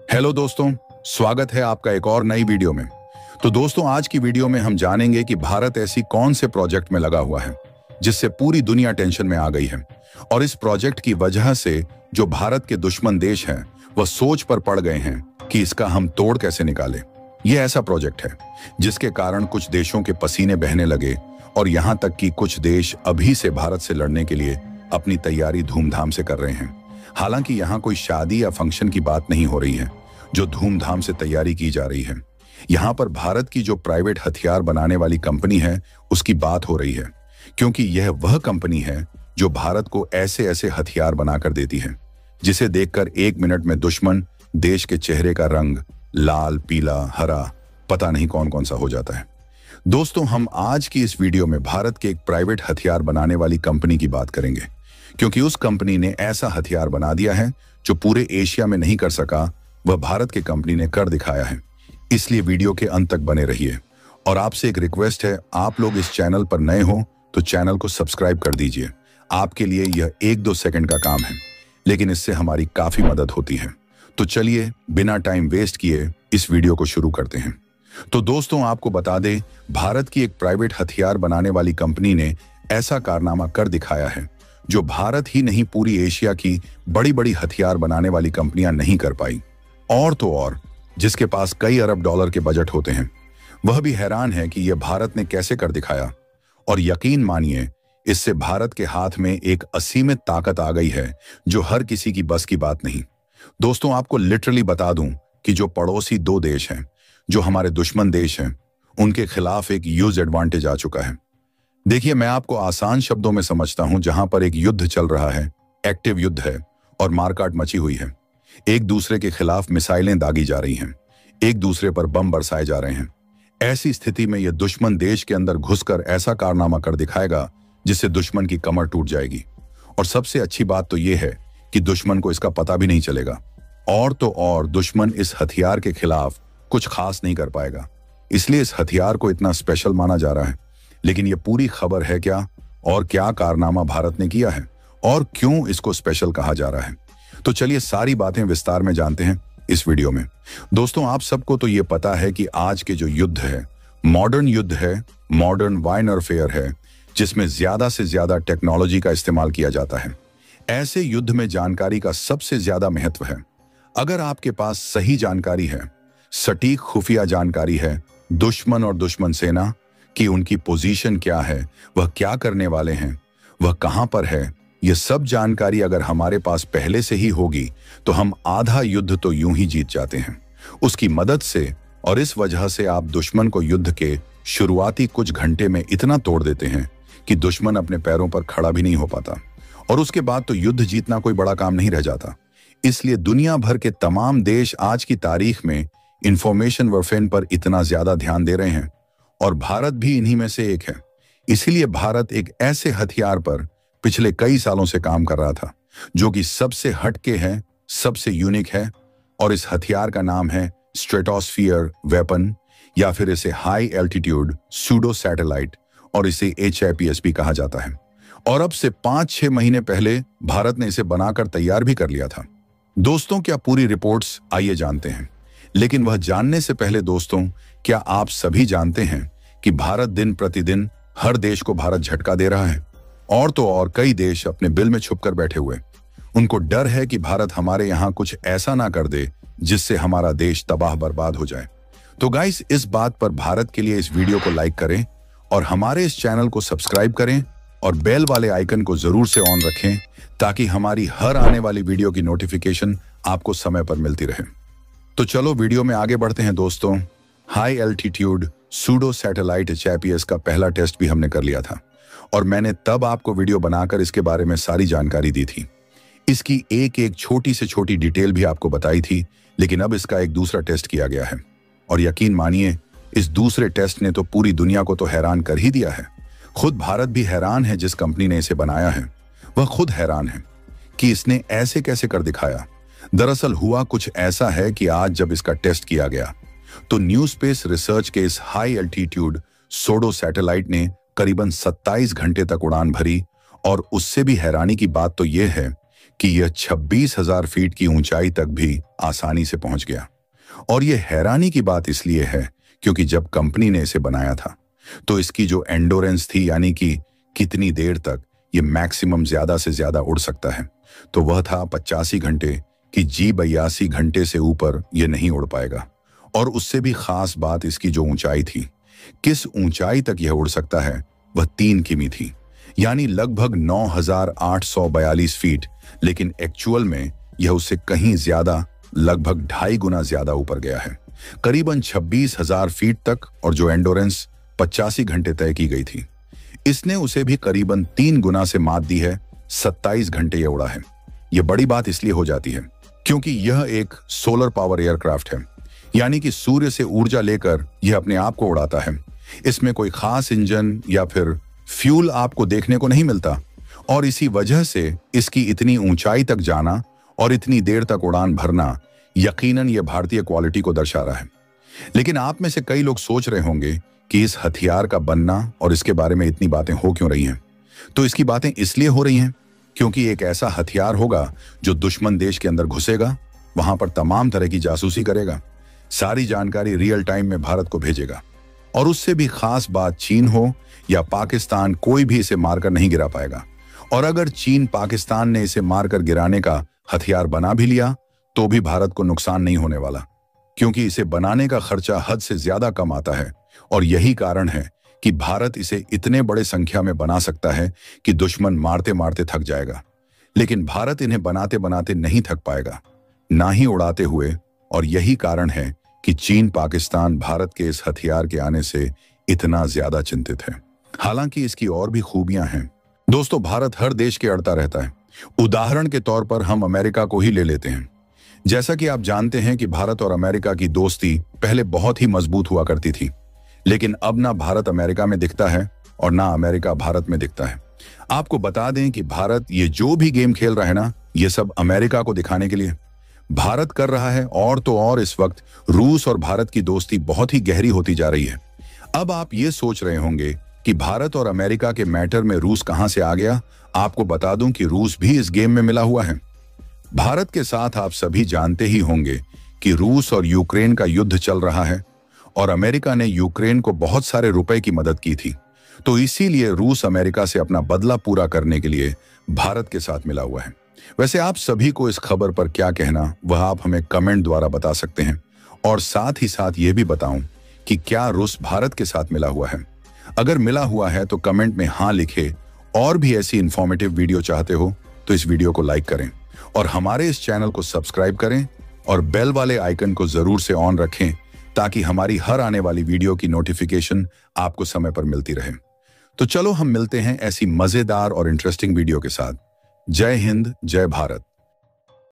Hello दोस्तों, स्वागत है आपका एक और नई वीडियो में। तो दोस्तों, आज की वीडियो में हम जानेंगे कि भारत ऐसी कौन से प्रोजेक्ट में लगा हुआ है जिससे पूरी दुनिया टेंशन में आ गई है, और इस प्रोजेक्ट की वजह से जो भारत के दुश्मन देश हैं वह सोच पर पड़ गए हैं कि इसका हम तोड़ कैसे निकालें। यह ऐसा प्रोजेक्ट है जिसके कारण कुछ देशों के पसीने बहने लगे, और यहां तक कि कुछ देश अभी से भारत से लड़ने के लिए अपनी तैयारी धूमधाम से कर रहे हैं। हालांकि यहाँ कोई शादी या फंक्शन की बात नहीं हो रही है जो धूमधाम से तैयारी की जा रही है। यहाँ पर भारत की जो प्राइवेट हथियार बनाने वाली कंपनी है उसकी बात हो रही है, क्योंकि यह वह कंपनी है जो भारत को ऐसे ऐसे हथियार बनाकर देती है जिसे देखकर 1 मिनट में दुश्मन देश के चेहरे का रंग लाल, पीला, हरा, पता नहीं कौन कौन सा हो जाता है। दोस्तों, हम आज की इस वीडियो में भारत के एक प्राइवेट हथियार बनाने वाली कंपनी की बात करेंगे, क्योंकि उस कंपनी ने ऐसा हथियार बना दिया है जो पूरे एशिया में नहीं कर सका, वह भारत की कंपनी ने कर दिखाया है। इसलिए वीडियो के अंत तक बने रहिए, और आपसे एक रिक्वेस्ट है, आप लोग इस चैनल पर नए हो तो चैनल को सब्सक्राइब कर दीजिए। आपके लिए यह 1-2 सेकंड का काम है, लेकिन इससे हमारी काफी मदद होती है। तो चलिए बिना टाइम वेस्ट किए इस वीडियो को शुरू करते हैं। तो दोस्तों, आपको बता दें, भारत की एक प्राइवेट हथियार बनाने वाली कंपनी ने ऐसा कारनामा कर दिखाया है जो भारत ही नहीं पूरी एशिया की बड़ी बड़ी हथियार बनाने वाली कंपनियां नहीं कर पाई। और तो और, जिसके पास कई अरब डॉलर के बजट होते हैं वह भी हैरान है कि यह भारत ने कैसे कर दिखाया। और यकीन मानिए, इससे भारत के हाथ में एक असीमित ताकत आ गई है जो हर किसी की बस की बात नहीं। दोस्तों, आपको लिटरली बता दूं कि जो पड़ोसी 2 देश हैं जो हमारे दुश्मन देश हैं, उनके खिलाफ एक ह्यूज एडवांटेज आ चुका है। देखिए, मैं आपको आसान शब्दों में समझता हूं। जहां पर एक युद्ध चल रहा है, एक्टिव युद्ध है और मारकाट मची हुई है, एक दूसरे के खिलाफ मिसाइलें दागी जा रही हैं, एक दूसरे पर बम बरसाए जा रहे हैं। ऐसी स्थिति में यह दुश्मन देश के अंदर घुसकर ऐसा कारनामा कर दिखाएगा जिससे दुश्मन की कमर टूट जाएगी। और सबसे अच्छी बात तो यह है कि दुश्मन को इसका पता भी नहीं चलेगा। और तो और, दुश्मन इस हथियार के खिलाफ कुछ खास नहीं कर पाएगा। इसलिए इस हथियार को इतना स्पेशल माना जा रहा है। लेकिन यह पूरी खबर है क्या, और क्या कारनामा भारत ने किया है, और क्यों इसको स्पेशल कहा जा रहा है, तो चलिए सारी बातें विस्तार में जानते हैं इस वीडियो में। दोस्तों, आप सबको तो यह पता है कि आज के जो युद्ध है, मॉडर्न युद्ध है, मॉडर्न वारफेयर है, जिसमें ज्यादा से ज्यादा टेक्नोलॉजी का इस्तेमाल किया जाता है। ऐसे युद्ध में जानकारी का सबसे ज्यादा महत्व है। अगर आपके पास सही जानकारी है, सटीक खुफिया जानकारी है दुश्मन और दुश्मन सेना कि उनकी पोजीशन क्या है, वह क्या करने वाले हैं, वह कहां पर है, यह सब जानकारी अगर हमारे पास पहले से ही होगी तो हम आधा युद्ध तो यूं ही जीत जाते हैं उसकी मदद से। और इस वजह से आप दुश्मन को युद्ध के शुरुआती कुछ घंटे में इतना तोड़ देते हैं कि दुश्मन अपने पैरों पर खड़ा भी नहीं हो पाता, और उसके बाद तो युद्ध जीतना कोई बड़ा काम नहीं रह जाता। इसलिए दुनिया भर के तमाम देश आज की तारीख में इंफॉर्मेशन वॉरफेयर पर इतना ज्यादा ध्यान दे रहे हैं, और भारत भी इन्हीं में से एक है। इसीलिए भारत एक ऐसे हथियार पर पिछले कई सालों से काम कर रहा था जो कि सबसे हटके है, सबसे यूनिक है, और इस हथियार का नाम है स्ट्रेटोस्फियर वेपन, या फिर इसे हाई एल्टीट्यूड सूडो सैटेलाइट, और इसे HIPS भी कहा जाता है। और अब से 5-6 महीने पहले भारत ने इसे बनाकर तैयार भी कर लिया था। दोस्तों, क्या पूरी रिपोर्ट्स, आइए जानते हैं। लेकिन वह जानने से पहले दोस्तों, क्या आप सभी जानते हैं कि भारत दिन प्रतिदिन हर देश को भारत झटका दे रहा है, और तो और कई देश अपने बिल में छुपकर बैठे हुए। उनको डर है कि भारत हमारे यहां कुछ ऐसा ना कर दे जिससे हमारा देश तबाह बर्बाद हो जाए। तो गाइस, इस बात पर भारत के लिए इस वीडियो को लाइक करें, और हमारे इस चैनल को सब्सक्राइब करें, और बेल वाले आइकन को जरूर से ऑन रखें ताकि हमारी हर आने वाली वीडियो की नोटिफिकेशन आपको समय पर मिलती रहे। तो चलो वीडियो में आगे बढ़ते हैं दोस्तों। High altitude pseudo satellite HIPS का पहला टेस्ट भी हमने कर लिया था, और मैंने तब आपको वीडियो बनाकर इसके बारे में सारी जानकारी दी थी। इसकी एक एक छोटी से छोटी डिटेल भी आपको बताई थी। लेकिन अब इसका एक दूसरा टेस्ट किया गया है, और यकीन मानिए, इस दूसरे टेस्ट ने तो पूरी दुनिया को तो हैरान कर ही दिया है। खुद भारत भी हैरान है, जिस कंपनी ने इसे बनाया है वह खुद हैरान है कि इसने ऐसे कैसे कर दिखाया। दरअसल हुआ कुछ ऐसा है कि आज जब इसका टेस्ट किया गया तो न्यू स्पेस रिसर्च के इस हाई एल्टीट्यूड सोडो सैटेलाइट ने करीबन 27 घंटे तक उड़ान भरी, और उससे भी हैरानी की बात तो यह है कि यह 26,000 फीट की ऊंचाई तक भी आसानी से पहुंच गया। और यह हैरानी की बात इसलिए है क्योंकि जब कंपनी ने इसे बनाया था तो इसकी जो एंडोरेंस थी, यानी कि कितनी देर तक यह मैक्सिमम ज्यादा से ज्यादा उड़ सकता है, तो वह था 85 घंटे कि जी 82 घंटे से ऊपर यह नहीं उड़ पाएगा। और उससे भी खास बात इसकी जो ऊंचाई थी, किस ऊंचाई तक यह उड़ सकता है, वह 3 किमी थी, यानी लगभग 9,842 फीट। लेकिन एक्चुअल में यह उससे कहीं ज्यादा, लगभग 2.5 गुना ज्यादा ऊपर गया है, करीबन 26,000 फीट तक। और जो एंडोरेंस 85 घंटे तय की गई थी, इसने उसे भी करीबन 3 गुना से मात दी है। 27 घंटे यह उड़ा है। यह बड़ी बात इसलिए हो जाती है क्योंकि यह एक सोलर पावर एयरक्राफ्ट है, यानी कि सूर्य से ऊर्जा लेकर यह अपने आप को उड़ाता है। इसमें कोई खास इंजन या फिर फ्यूल आपको देखने को नहीं मिलता, और इसी वजह से इसकी इतनी ऊंचाई तक जाना और इतनी देर तक उड़ान भरना यकीनन यह भारतीय क्वालिटी को दर्शा रहा है। लेकिन आप में से कई लोग सोच रहे होंगे कि इस हथियार का बनना और इसके बारे में इतनी बातें हो क्यों रही हैं। तो इसकी बातें इसलिए हो रही हैं क्योंकि एक ऐसा हथियार होगा जो दुश्मन देश के अंदर घुसेगा, वहां पर तमाम तरह की जासूसी करेगा, सारी जानकारी रियल टाइम में भारत को भेजेगा। और उससे भी खास बात, चीन हो या पाकिस्तान, कोई भी इसे मारकर नहीं गिरा पाएगा। और अगर चीन पाकिस्तान ने इसे मारकर गिराने का हथियार बना भी लिया तो भी भारत को नुकसान नहीं होने वाला, क्योंकि इसे बनाने का खर्चा हद से ज्यादा कम आता है। और यही कारण है कि भारत इसे इतने बड़े संख्या में बना सकता है कि दुश्मन मारते मारते थक जाएगा। लेकिन भारत इन्हें बनाते बनाते नहीं थक पाएगा, ना ही उड़ाते हुए। और यही कारण है कि चीन पाकिस्तान भारत के इस हथियार के आने से इतना ज्यादा चिंतित है। हालांकि इसकी और भी खूबियां हैं। दोस्तों, भारत हर देश के अड़ता रहता है। उदाहरण के तौर पर हम अमेरिका को ही ले लेते हैं। जैसा कि आप जानते हैं कि भारत और अमेरिका की दोस्ती पहले बहुत ही मजबूत हुआ करती थी, लेकिन अब ना भारत अमेरिका में दिखता है और ना अमेरिका भारत में दिखता है। आपको बता दें कि भारत ये जो भी गेम खेल रहा है ना, ये सब अमेरिका को दिखाने के लिए भारत कर रहा है। और तो और इस वक्त रूस और भारत की दोस्ती बहुत ही गहरी होती जा रही है। अब आप ये सोच रहे होंगे कि भारत और अमेरिका के मैटर में रूस कहां से आ गया। आपको बता दूं कि रूस भी इस गेम में मिला हुआ है। भारत के साथ आप सभी जानते ही होंगे कि रूस और यूक्रेन का युद्ध चल रहा है और अमेरिका ने यूक्रेन को बहुत सारे रुपए की मदद की थी। तो इसीलिए रूस अमेरिका से अपना बदला पूरा करने के लिए भारत के साथ मिला हुआ है। वैसे आप सभी को इस खबर पर क्या कहना, वह आप हमें कमेंट द्वारा बता सकते हैं। और साथ ही साथ ये भी बताऊं कि क्या रूस भारत के साथ मिला हुआ है। अगर मिला हुआ है तो कमेंट में हाँ लिखे। और भी ऐसी इंफॉर्मेटिव वीडियो चाहते हो तो इस वीडियो को लाइक करें और हमारे इस चैनल को सब्सक्राइब करें और बेल वाले आइकन को जरूर से ऑन रखें, ताकि हमारी हर आने वाली वीडियो की नोटिफिकेशन आपको समय पर मिलती रहे। तो चलो हम मिलते हैं ऐसी मजेदार और इंटरेस्टिंग वीडियो के साथ। जय हिंद, जय भारत।